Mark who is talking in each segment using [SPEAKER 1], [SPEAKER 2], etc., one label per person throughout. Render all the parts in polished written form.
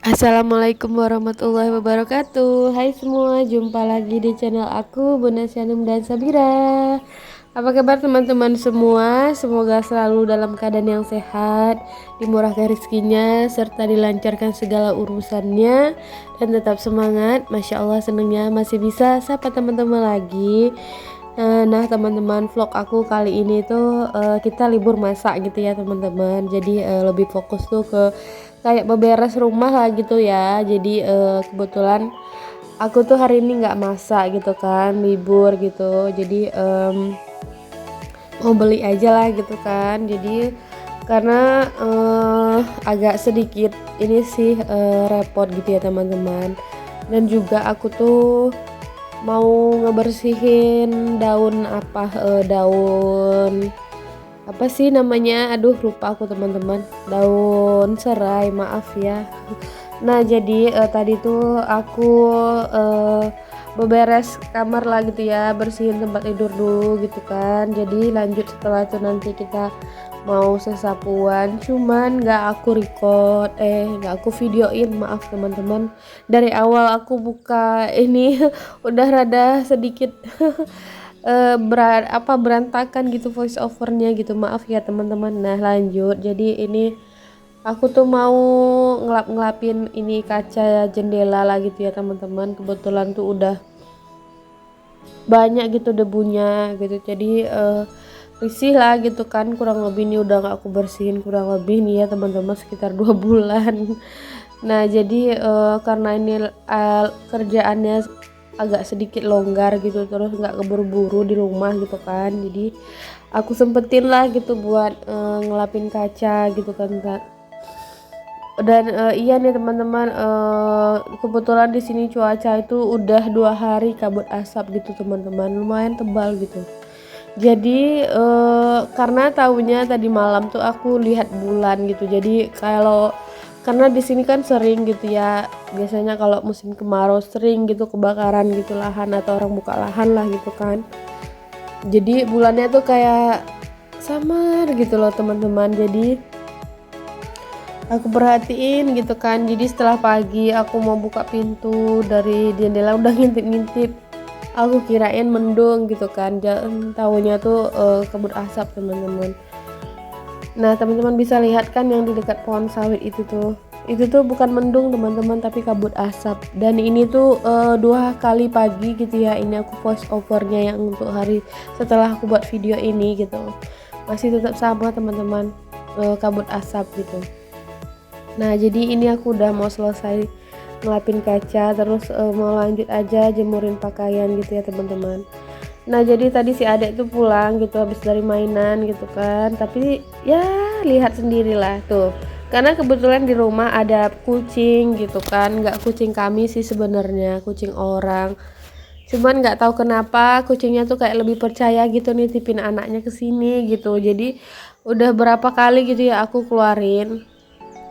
[SPEAKER 1] Assalamualaikum warahmatullahi wabarakatuh. Hai semua, jumpa lagi di channel aku, Bunda Syanum dan Sabira. Apa kabar teman-teman semua? Semoga selalu dalam keadaan yang sehat, dimurahkan rezekinya, serta dilancarkan segala urusannya, dan tetap semangat. Masya Allah, senengnya masih bisa sapa teman-teman lagi. Nah teman-teman, vlog aku kali ini tuh kita libur masak gitu ya teman-teman. Jadi lebih fokus tuh ke kayak beberes rumah lah gitu ya. Jadi kebetulan aku tuh hari ini nggak masak gitu kan, libur gitu. Jadi mau beli aja lah gitu kan. Jadi karena agak sedikit ini sih repot gitu ya teman-teman. Dan juga aku tuh mau ngebersihin daun apa sih namanya, aduh lupa aku teman-teman, daun serai, maaf ya. Nah jadi tadi tuh aku eh, beberes kamar lah gitu ya, bersihin tempat tidur dulu gitu kan. Jadi lanjut setelah itu nanti kita mau sesapuan, cuman nggak aku nggak aku videoin, maaf teman-teman. Dari awal aku buka ini udah rada sedikit berantakan gitu voice overnya gitu, maaf ya teman-teman. Nah lanjut, jadi ini aku tuh mau ngelapin ini kaca jendela lah gitu ya teman-teman. Kebetulan tuh udah banyak gitu debunya gitu, jadi risih lah gitu kan. Kurang lebih ini udah gak aku bersihin kurang lebih nih ya teman-teman sekitar 2 bulan. Nah jadi karena ini kerjaannya agak sedikit longgar gitu, terus nggak keburu-buru di rumah gitu kan, jadi aku sempetin lah gitu buat ngelapin kaca gitu kan Kak. Dan iya nih teman-teman, kebetulan di sini cuaca itu udah 2 hari kabut asap gitu teman-teman, lumayan tebal gitu. Jadi karena tahunya tadi malam tuh aku lihat bulan gitu. Jadi kalau karena di sini kan sering gitu ya, biasanya kalau musim kemarau sering gitu kebakaran gitu lahan atau orang buka lahan lah gitu kan. Jadi bulannya tuh kayak samar gitu loh teman-teman. Jadi aku perhatiin gitu kan. Jadi setelah pagi aku mau buka pintu dari jendela udah ngintip-ngintip. Aku kirain mendung gitu kan, jangan tahunya tuh kabut asap teman-teman. Nah teman-teman bisa lihat kan yang di dekat pohon sawit itu tuh bukan mendung teman-teman, tapi kabut asap. Dan ini tuh 2 kali pagi gitu ya, ini aku voice overnya yang untuk hari setelah aku buat video ini gitu, masih tetap sama teman-teman, kabut asap gitu. Nah jadi ini aku udah mau selesai ngelapin kaca, terus mau lanjut aja jemurin pakaian gitu ya teman-teman. Nah jadi tadi si adek tuh pulang gitu habis dari mainan gitu kan, tapi ya lihat sendirilah tuh, karena kebetulan di rumah ada kucing gitu kan, nggak kucing kami sih sebenarnya, kucing orang. Cuman nggak tahu kenapa kucingnya tuh kayak lebih percaya gitu nitipin anaknya ke sini gitu. Jadi udah berapa kali gitu ya aku keluarin,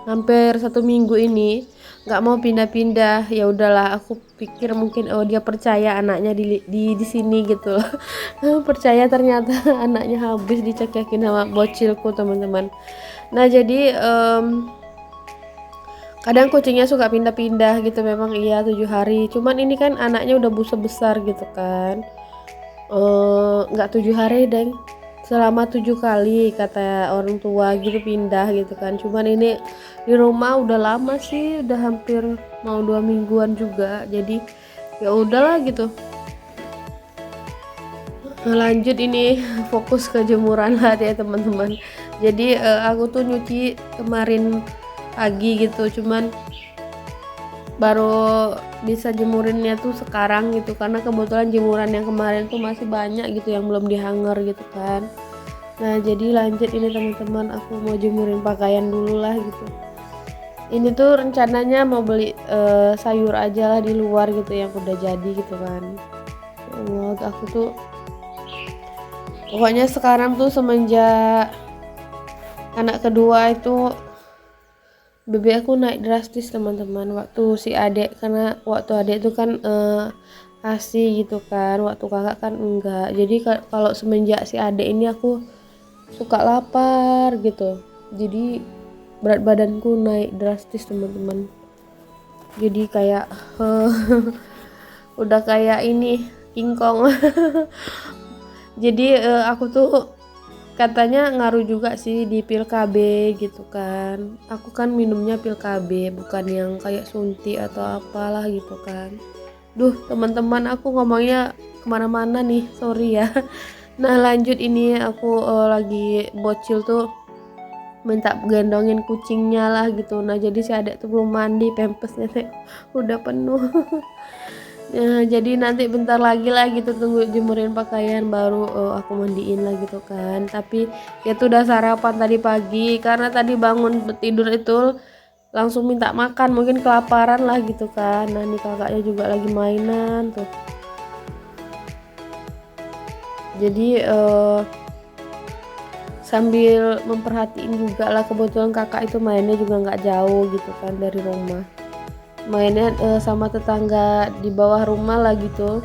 [SPEAKER 1] hampir 1 minggu ini nggak mau pindah-pindah. Ya udahlah, aku pikir mungkin oh dia percaya anaknya di sini gitu loh. Percaya, ternyata anaknya habis dicekekin sama bocilku teman-teman. Nah jadi kadang kucingnya suka pindah-pindah gitu, memang iya 7 hari, cuman ini kan anaknya udah besar gitu kan. Nggak 7 hari deng, selama 7 kali kata orang tua gitu pindah gitu kan. Cuman ini di rumah udah lama sih, udah hampir mau 2 mingguan juga, jadi ya udahlah gitu. Nah, lanjut ini fokus ke jemuran lah ya teman-teman. Jadi aku tuh nyuci kemarin pagi gitu, cuman baru bisa jemurinnya tuh sekarang gitu, karena kebetulan jemuran yang kemarin tuh masih banyak gitu yang belum dihanger gitu kan. Nah jadi lanjut ini teman-teman, aku mau jemurin pakaian dulu lah gitu. Ini tuh rencananya mau beli sayur aja lah di luar gitu yang udah jadi gitu kan. Allah, aku tuh pokoknya sekarang tuh semenjak anak kedua itu BB aku naik drastis teman-teman. Waktu si adek, karena waktu adek itu kan ASI gitu kan, waktu kakak kan enggak. Jadi kalau semenjak si adek ini aku suka lapar gitu, jadi berat badanku naik drastis teman-teman. jadi kayak udah kayak ini King Kong. Jadi aku tuh katanya ngaruh juga sih di pil KB gitu kan. Aku kan minumnya pil KB bukan yang kayak suntik atau apalah gitu kan. Duh teman-teman, aku ngomongnya kemana-mana nih, sorry ya. Nah lanjut, ini aku lagi bocil tuh minta gendongin kucingnya lah gitu. Nah jadi si adek tuh belum mandi, pampasnya teh udah penuh. Ya, jadi nanti bentar lagi lah gitu, tunggu jemurin pakaian baru aku mandiin lah gitu kan. Tapi ya tuh udah sarapan tadi pagi, karena tadi bangun tidur itu langsung minta makan, mungkin kelaparan lah gitu kan. Nah nih kakaknya juga lagi mainan tuh, jadi sambil memperhatiin juga lah, kebetulan kakak itu mainnya juga nggak jauh gitu kan dari rumah, mainnya sama tetangga di bawah rumah lah gitu.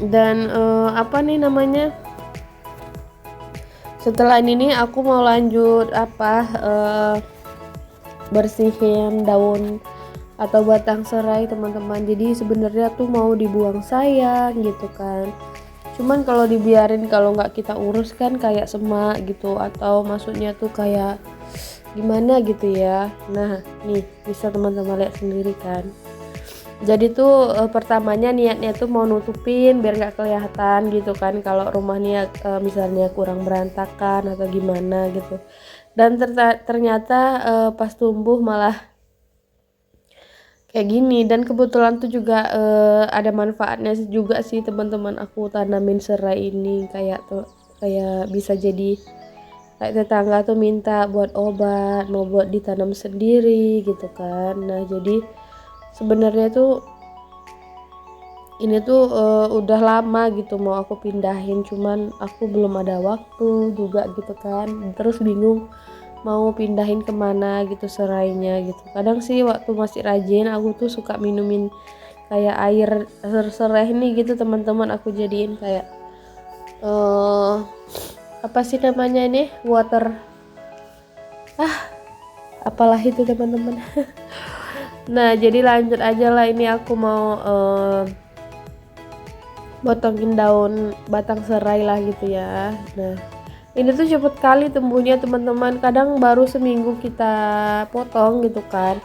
[SPEAKER 1] Dan apa nih namanya, setelah ini nih aku mau lanjut bersihin daun atau batang serai teman-teman. Jadi sebenarnya tuh mau dibuang sayang gitu kan, cuman kalau dibiarin, kalau nggak kita urus kan kayak semak gitu, atau maksudnya tuh kayak gimana gitu ya. Nah nih bisa teman-teman lihat sendiri kan. Jadi tuh pertamanya niatnya tuh mau nutupin biar nggak kelihatan gitu kan kalau rumahnya misalnya kurang berantakan atau gimana gitu. Dan ternyata pas tumbuh malah kayak gini. Dan kebetulan tuh juga ada manfaatnya juga sih teman-teman, aku tanamin serai ini kayak tuh kayak bisa jadi kayak tetangga tuh minta buat obat, mau buat ditanam sendiri gitu kan. Nah jadi sebenarnya tuh ini tuh udah lama gitu mau aku pindahin, cuman aku belum ada waktu juga gitu kan, terus bingung mau pindahin kemana gitu serainya gitu. Kadang sih waktu masih rajin aku tuh suka minumin kayak air serai ini gitu teman-teman, aku jadiin kayak apa sih namanya ini, water apalah itu teman-teman. Nah jadi lanjut aja lah, ini aku mau potongin daun batang serai lah gitu ya. Nah ini tuh cepet kali tumbuhnya teman-teman, kadang baru seminggu kita potong gitu kan,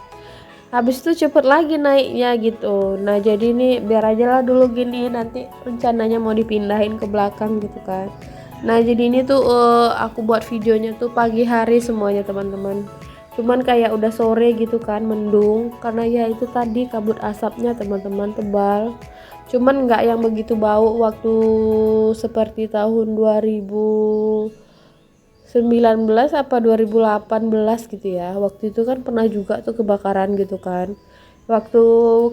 [SPEAKER 1] habis itu cepet lagi naiknya gitu. Nah jadi ini biar aja lah dulu gini, nanti rencananya mau dipindahin ke belakang gitu kan. Nah jadi ini tuh aku buat videonya tuh pagi hari semuanya teman-teman, cuman kayak udah sore gitu kan, mendung karena ya itu tadi kabut asapnya teman-teman tebal. Cuman nggak yang begitu bau waktu seperti tahun 2019 apa 2018 gitu ya. Waktu itu kan pernah juga tuh kebakaran gitu kan. Waktu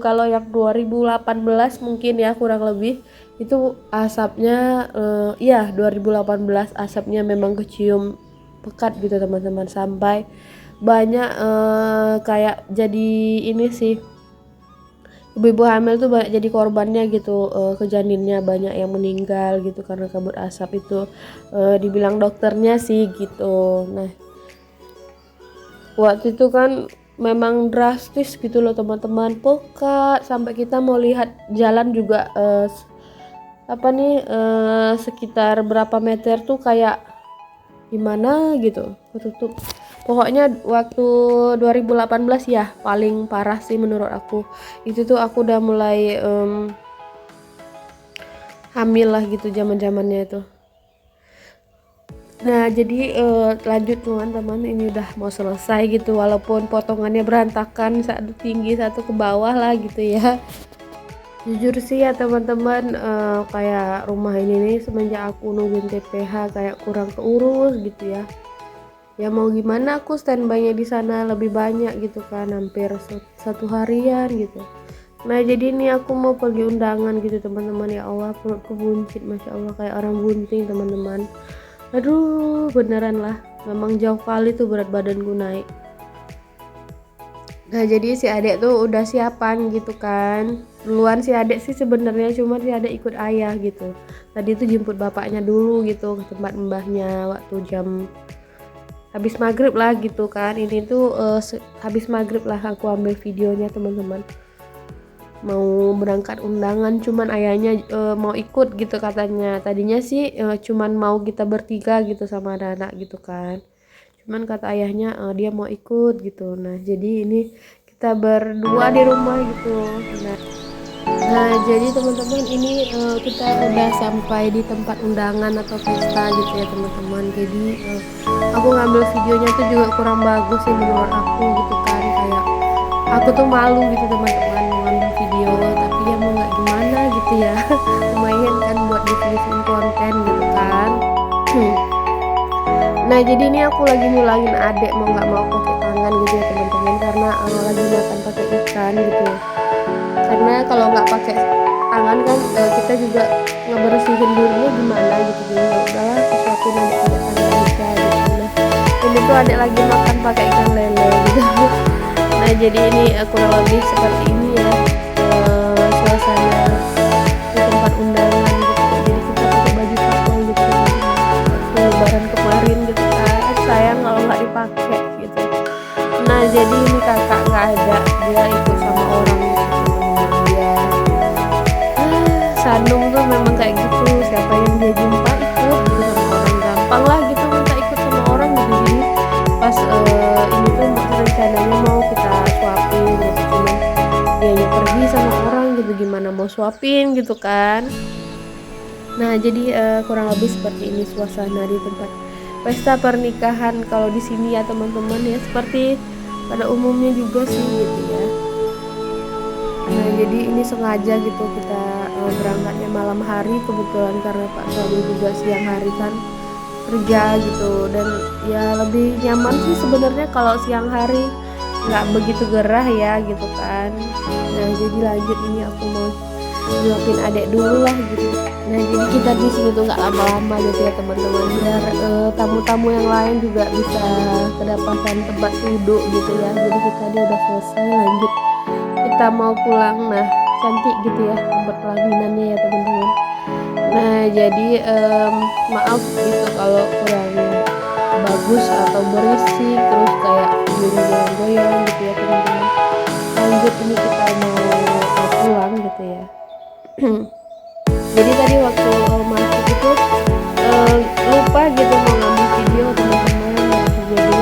[SPEAKER 1] kalau yang 2018 mungkin ya kurang lebih itu asapnya iya 2018 asapnya memang kecium pekat gitu teman-teman, sampai banyak kayak jadi ini sih, ibu-ibu hamil tuh banyak jadi korbannya gitu, ke janinnya banyak yang meninggal gitu karena kabut asap itu, dibilang dokternya sih gitu. Nah waktu itu kan memang drastis gitu loh teman-teman, pekat sampai kita mau lihat jalan juga sekitar berapa meter tuh kayak gimana gitu ketutup. Pokoknya waktu 2018 ya paling parah sih menurut aku. Itu tuh aku udah mulai hamil lah gitu zaman-zamannya itu. Nah jadi lanjut teman-teman, ini udah mau selesai gitu, walaupun potongannya berantakan, satu tinggi satu ke bawah lah gitu ya. Jujur sih ya teman-teman, kayak rumah ini nih semenjak aku nungguin TPH kayak kurang keurus gitu ya. Ya mau gimana, aku standby-nya di sana lebih banyak gitu kan, hampir satu harian gitu. Nah jadi ini aku mau pergi undangan gitu teman-teman, ya Allah perutku buncit, masya Allah kayak orang bunting teman-teman. Aduh beneran lah, memang jauh kali tuh berat badanku naik. Nah jadi si adek tuh udah siapan gitu kan, duluan si adek sih sebenarnya, cuma si adek ikut ayah gitu. Tadi tuh jemput bapaknya dulu gitu ke tempat mbahnya waktu jam habis maghrib lah gitu kan. Ini tuh habis maghrib lah aku ambil videonya teman-teman. Mau berangkat undangan, cuman ayahnya mau ikut gitu katanya. Tadinya sih cuman mau kita bertiga gitu sama anak-anak gitu kan, cuman kata ayahnya dia mau ikut gitu. Nah jadi ini kita berdua di rumah gitu. Nah jadi teman-teman ini kita udah sampai di tempat undangan atau pesta gitu ya teman-teman. Jadi aku ngambil videonya tuh juga kurang bagus sih menurut aku gitu kan, kayak aku tuh malu gitu teman-teman mau ngambil video, tapi ya mau nggak gimana gitu ya. Lumayan kan buat bikin konten gitu kan. Nah jadi ini aku lagi nyulangin adek mau nggak mau pakai tangan gitu ya teman-teman, karena lagi makan pakai ikan gitu. Karena kalau nggak pakai tangan kan kita juga ngebersihin dulunya gimana gitu. Jadi ya udahlah sesuapin adek pakai tangan aja gitu. Nah ini tuh adek lagi makan pakai ikan lele gitu. Nah jadi ini kurang lebih seperti ini ya suasana di tempat undangan gitu. Jadi kita pakai baju couple gitu waktu lebaran kemarin gitu kan, sayang kalau nggak dipakai gitu. Nah jadi ini kakak nggak ada, dia ikut sama orang gitu teman-teman. Dia Sandung tuh memang kayak gitu, siapa yang dia jumpa ikut gitu sama orang, gampang lah gitu minta ikut sama orang gitu. Jadi pas ini tuh rencananya mau kita suapin gitu, cuman dianya pergi sama orang gitu, gimana mau suapin gitu kan. Nah jadi kurang lebih seperti ini suasana di tempat pesta pernikahan kalau di sini ya teman-teman ya, seperti pada umumnya juga sih gitu ya. Nah jadi ini sengaja gitu kita berangkatnya malam hari kebetulan karena Pak suami juga siang hari kan kerja gitu, dan ya lebih nyaman sih sebenarnya kalau siang hari, nggak begitu gerah ya gitu kan. Nah jadi lanjut, ini aku mau nyuapin adek dulu lah gitu. Nah jadi kita di sini tuh nggak lama-lama gitu ya teman-teman, biar tamu-tamu yang lain juga bisa kedapatan tempat duduk gitu ya. Jadi kita ini udah selesai, lanjut kita mau pulang. Nah cantik gitu ya tempat pelanginannya ya teman-teman. Nah jadi maaf gitu kalau kurang bagus atau berisik terus kayak goyang-goyang gitu ya teman-teman. Lanjut ini kita mau pulang gitu ya. Jadi tadi waktu masuk itu lupa gitu mau ngambil video teman-teman. Jadi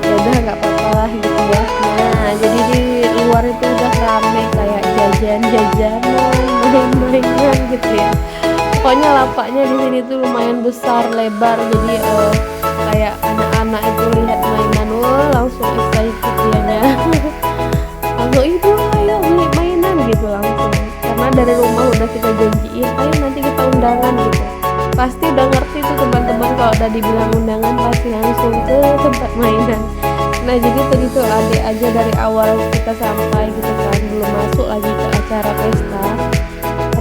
[SPEAKER 1] ya udah nggak apa-apa lah gitu ya. Nah jadi di luar itu udah rame kayak jajan-jajanan, main-mainan gitu ya. Pokoknya lapaknya di sini tuh lumayan besar, lebar. Jadi kayak anak-anak itu lihat mainan, wah langsung excited dianya. Langsung ibu ayo beli mainan gitu langsung. Karena dari rumah udah kita janjiin, ayo nanti kita undangan gitu. Pasti udah ngerti tuh teman-teman kalau udah dibilang undangan pasti langsung ke tempat mainan. Nah jadi tadi tuh adek aja dari awal kita sampai gitu kan, belum masuk lagi ke acara pesta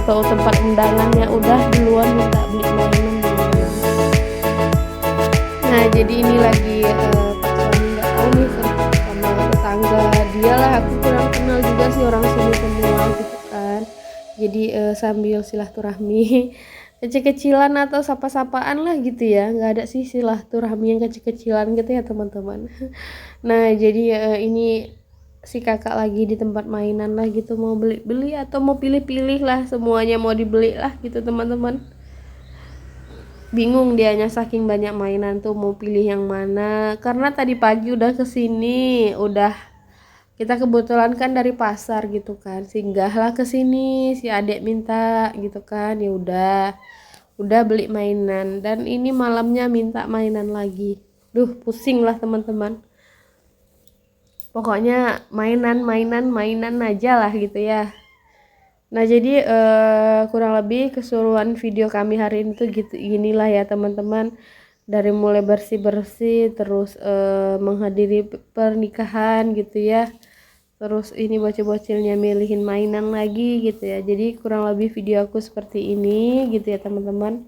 [SPEAKER 1] atau tempat undangannya udah duluan minta beli mainan dulu. Nah jadi ini lagi Pak suami nggak tahu nih sama tetangga dia lah, aku kurang kenal juga sih orang sini semua gitu kan. Jadi sambil silaturahmi kecil-kecilan atau sapa-sapaan lah gitu ya, nggak ada sih silaturahmi yang kecil-kecilan gitu ya teman-teman. Nah jadi ini si kakak lagi di tempat mainan lah gitu, mau beli-beli atau mau pilih-pilih lah, semuanya mau dibeli lah gitu teman-teman. Bingung dianya saking banyak mainan tuh mau pilih yang mana, karena tadi pagi udah kesini, udah kita kebetulan kan dari pasar gitu kan, singgahlah ke sini, si adek minta gitu kan, ya udah beli mainan, dan ini malamnya minta mainan lagi. Duh pusing lah teman-teman, pokoknya mainan aja lah gitu ya. Nah jadi kurang lebih keseluruhan video kami hari ini tuh gitu, inilah ya teman-teman, dari mulai bersih-bersih terus menghadiri pernikahan gitu ya, terus ini bocil-bocilnya milihin mainan lagi gitu ya. Jadi kurang lebih video aku seperti ini gitu ya teman-teman.